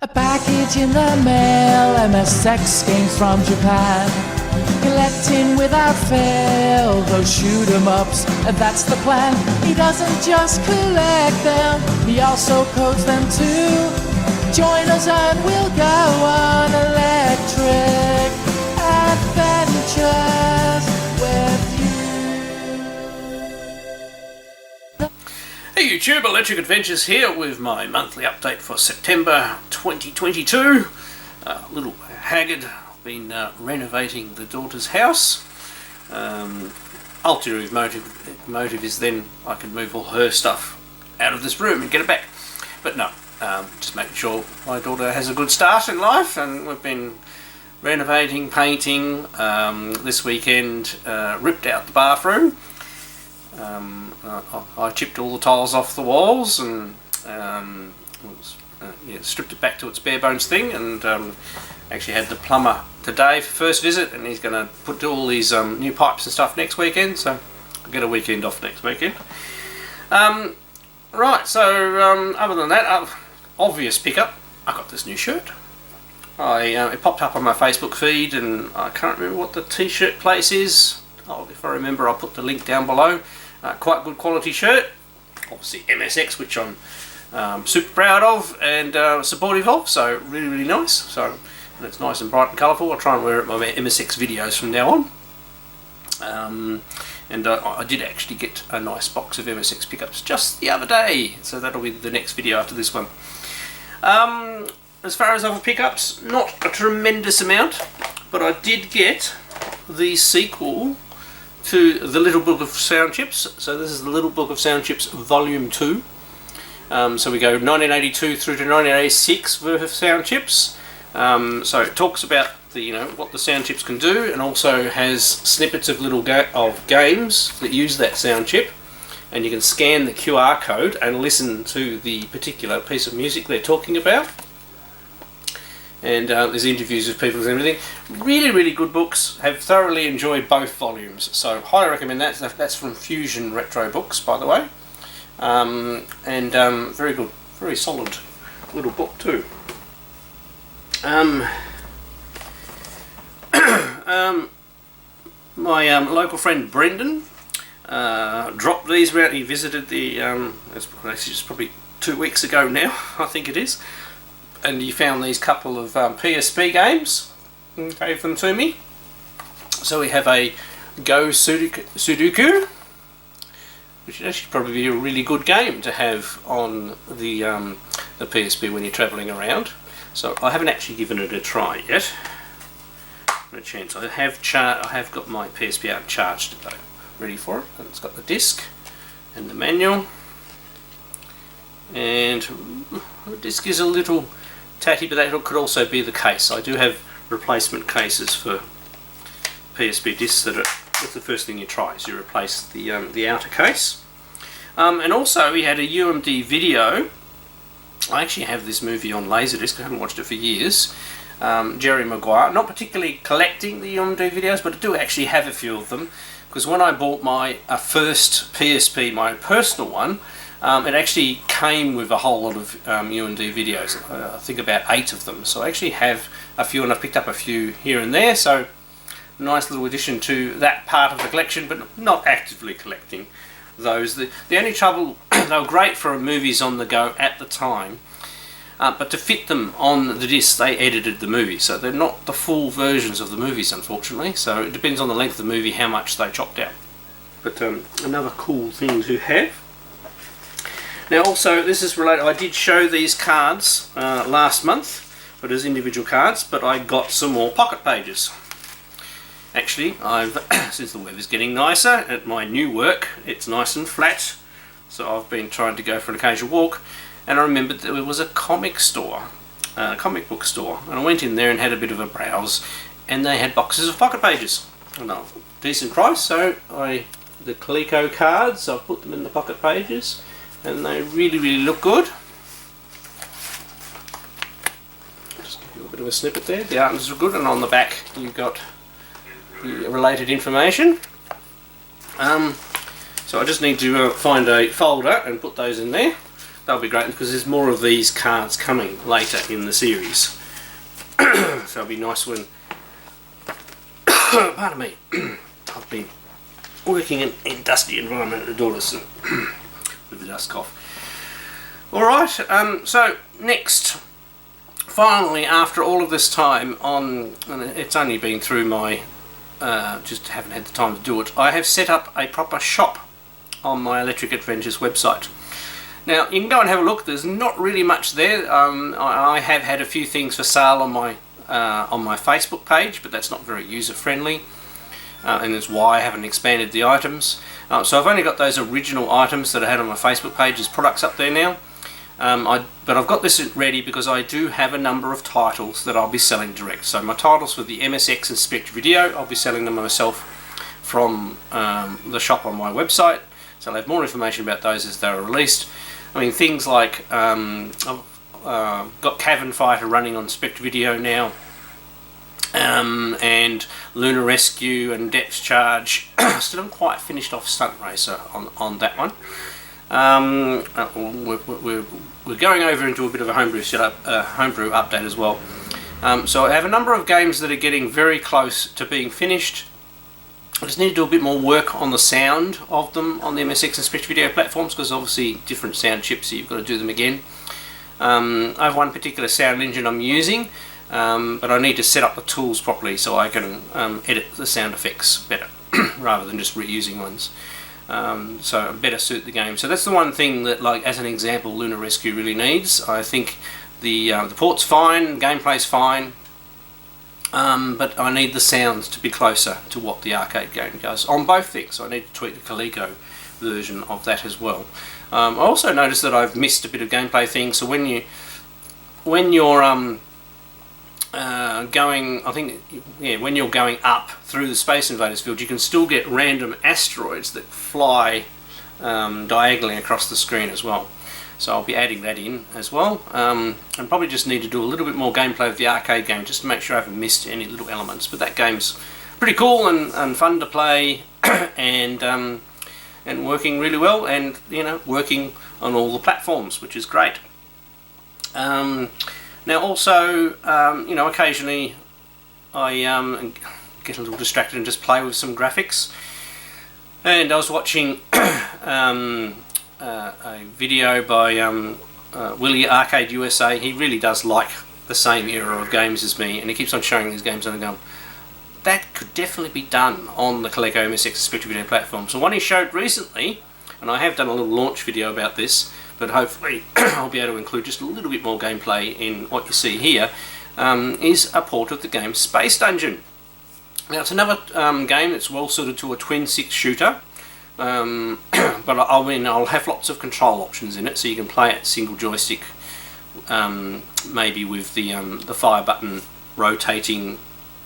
A package in the mail, MSX games from Japan. Collecting without fail, those shoot 'em ups, and that's the plan. He doesn't just collect them, he also codes them too. Join us and we'll go on electric adventures with you. Hey YouTube, Electric Adventures here with my monthly update for September 2022. A little haggard, been renovating the daughter's house. Ulterior motive is then I can move all her stuff out of this room and get it back. But no, just making sure my daughter has a good start in life, and we've been renovating, painting. This weekend ripped out the bathroom. I chipped all the tiles off the walls and stripped it back to its bare bones thing, and actually had the plumber today for first visit, and he's going to put all these new pipes and stuff next weekend, so I'll get a weekend off next weekend. Right, so other than that, obvious pickup, I got this new shirt. It popped up on my Facebook feed, and I can't remember what the t-shirt place is. If I remember, I'll put the link down below. Quite good quality shirt, obviously MSX, which I'm super proud of and supportive of, so really nice. So, and it's nice and bright and colourful. I'll try and wear it in my MSX videos from now on. And I did actually get a nice box of MSX pickups just the other day, so that'll be the next video after this one. As far as other pickups, not a tremendous amount, but I did get the sequel to the Little Book of Sound Chips. So this is the Little Book of Sound Chips Volume 2. So we go 1982 through to 1986 worth of sound chips. So it talks about what the sound chips can do, and also has snippets of little games that use that sound chip, and you can scan the QR code and listen to the particular piece of music they're talking about. And there's interviews with people and everything. Really good books. Have thoroughly enjoyed both volumes, so highly recommend that. That's from Fusion Retro Books, by the way. And very good, very solid little book too. My local friend Brendan dropped these around. He visited the it's probably 2 weeks ago now, I think it is, and he found these couple of PSP games and gave them to me. So we have a Go Sudoku, which would actually probably be a really good game to have on the PSP when you're travelling around. So I haven't actually given it a try yet. No chance. I have got my PSP out charged though, ready for it. And it's got the disc and the manual, and the disc is a little tatty, but that could also be the case. I do have replacement cases for PSP discs that's the first thing you try, is you replace the outer case. And also we had a UMD video. I actually have this movie on Laserdisc. I haven't watched it for years. Jerry Maguire. Not particularly collecting the UMD videos, but I do actually have a few of them, because when I bought my first PSP, my personal one, it actually came with a whole lot of UMD videos. I think about 8 of them. So I actually have a few, and I've picked up a few here and there. So nice little addition to that part of the collection, but not actively collecting those. The only trouble, they were great for movies on the go at the time, but to fit them on the disc, they edited the movie, so they're not the full versions of the movies, unfortunately. So it depends on the length of the movie how much they chopped out. But another cool thing to have. Now also, this is related, I did show these cards last month, but as individual cards, but I got some more pocket pages. Actually, since the weather's getting nicer at my new work, it's nice and flat, so I've been trying to go for an occasional walk, and I remembered that there was a comic book store, and I went in there and had a bit of a browse, and they had boxes of pocket pages, and they were decent price. So the Coleco cards, I've put them in the pocket pages, and they really look good. Just give you a bit of a snippet there. The artworks are good, and on the back you've got the related information. So I just need to find a folder and put those in there. that'll be great because there's more of these cards coming later in the series. So it'll be nice when, pardon me, I've been working in dusty environment at the daughter, so with the dust cough. Alright, so next, finally, after all of this time on, and it's only been through my, just haven't had the time to do it, I have set up a proper shop on my Electric Adventures website. Now, you can go and have a look. There's not really much there. I have had a few things for sale on my Facebook page, but that's not very user-friendly, and that's why I haven't expanded the items. So I've only got those original items that I had on my Facebook page as products up there now. But I've got this ready because I do have a number of titles that I'll be selling direct. So my titles for the MSX and Spectravideo, I'll be selling them myself from the shop on my website. So I'll have more information about those as they're released. I mean, things like I've got Cavern Fighter running on Spectravideo now, and Lunar Rescue and Depth Charge. Still haven't quite finished off Stunt Racer on that one. We're going over into a bit of a homebrew homebrew update as well. So I have a number of games that are getting very close to being finished. I just need to do a bit more work on the sound of them on the MSX and Spectravideo platforms, because obviously different sound chips, so you've got to do them again. I have one particular sound engine I'm using, but I need to set up the tools properly so I can edit the sound effects better rather than just reusing ones. So better suit the game. So that's the one thing that, like, as an example, Lunar Rescue really needs. I think the port's fine, gameplay's fine, but I need the sounds to be closer to what the arcade game does on both things. So I need to tweak the Coleco version of that as well. I also noticed that I've missed a bit of gameplay things. So when you're going, I think, yeah, when you're going up through the Space Invaders field, you can still get random asteroids that fly diagonally across the screen as well. So I'll be adding that in as well, and probably just need to do a little bit more gameplay of the arcade game just to make sure I haven't missed any little elements. But that game's pretty cool and fun to play, and working really well, and working on all the platforms, which is great. Now also, occasionally I get a little distracted and just play with some graphics. And I was watching a video by Willie Arcade USA. He really does like the same era of games as me, and he keeps on showing these games, and I'm going, that could definitely be done on the Coleco MSX Spectravideo platform. So one he showed recently, and I have done a little launch video about this, but hopefully I'll be able to include just a little bit more gameplay in what you see here, is a port of the game Space Dungeon. Now it's another game that's well suited to a twin stick shooter, but I'll have lots of control options in it, so you can play it single joystick, maybe with the fire button rotating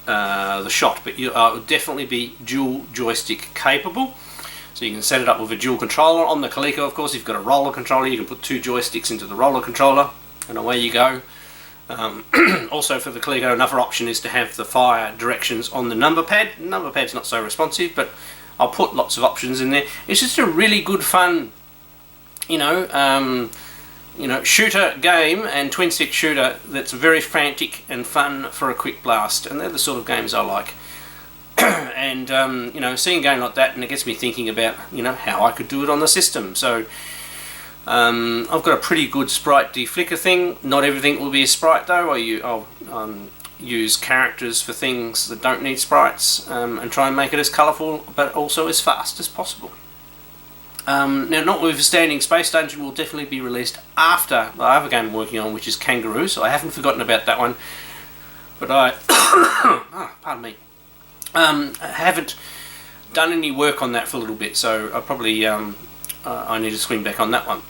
the shot, but it would definitely be dual joystick capable. So you can set it up with a dual controller. On the Coleco, of course, if you've got a roller controller, you can put two joysticks into the roller controller, and away you go. Also for the Coleco, another option is to have the fire directions on the number pad. The number pad's not so responsive, but I'll put lots of options in there. It's just a really good fun, shooter game and twin stick shooter that's very frantic and fun for a quick blast, and they're the sort of games I like. And seeing a game like that, and it gets me thinking about how I could do it on the system. So I've got a pretty good sprite deflicker thing. Not everything will be a sprite though. I'll use characters for things that don't need sprites, and try and make it as colourful but also as fast as possible. Now, notwithstanding, Space Dungeon will definitely be released after the other game I'm working on, which is Kangaroo, so I haven't forgotten about that one. But I pardon me, I haven't done any work on that for a little bit, so I probably I need to swing back on that one.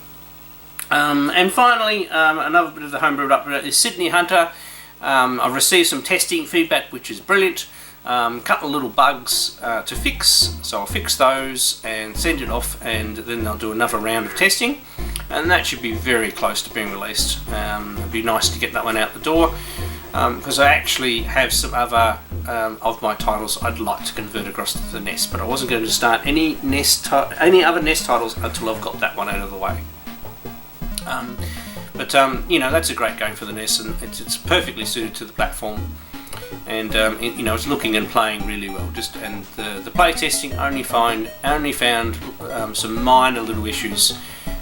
And finally, another bit of the homebrew update is Sydney Hunter. I've received some testing feedback, which is brilliant. Couple of little bugs to fix, so I'll fix those and send it off, and then they'll do another round of testing, and that should be very close to being released. It'd be nice to get that one out the door, because I actually have some other of my titles I'd like to convert across to the NES, but I wasn't going to start any other NES titles until I've got that one out of the way. You know, that's a great game for the NES, and it's perfectly suited to the platform. And you know, it's looking and playing really well. And the play testing only found some minor little issues,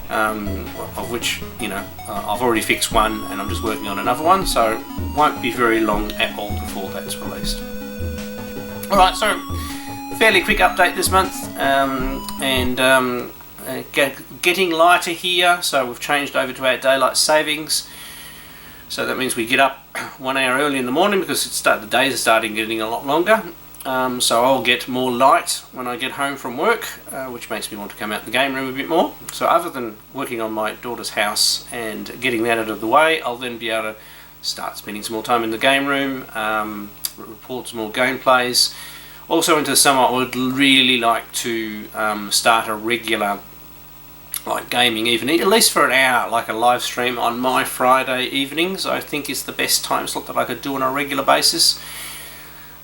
of which, you know, I've already fixed one, and I'm just working on another one. So it won't be very long at all before that's released. All right, so fairly quick update this month, getting lighter here. So we've changed over to our daylight savings. So that means we get up 1 hour early in the morning because the days are starting getting a lot longer. So I'll get more light when I get home from work, which makes me want to come out in the game room a bit more. So other than working on my daughter's house and getting that out of the way, I'll then be able to start spending some more time in the game room, report some more gameplays. Also into the summer, I would really like to start a regular gaming evening, at least for an hour, like a live stream on my Friday evenings. I think is the best time slot that I could do on a regular basis.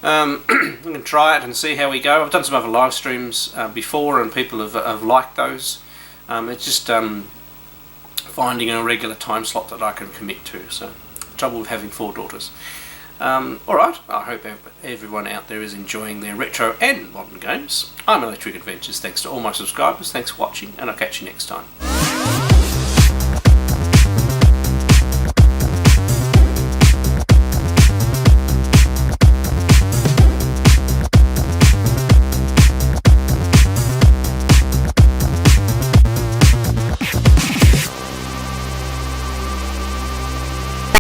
I'm going to try it and see how we go. I've done some other live streams before, and people have liked those. It's just finding a regular time slot that I can commit to. So, trouble with having 4 daughters. Alright, I hope everyone out there is enjoying their retro and modern games. I'm Electric Adventures. Thanks to all my subscribers. Thanks for watching, and I'll catch you next time.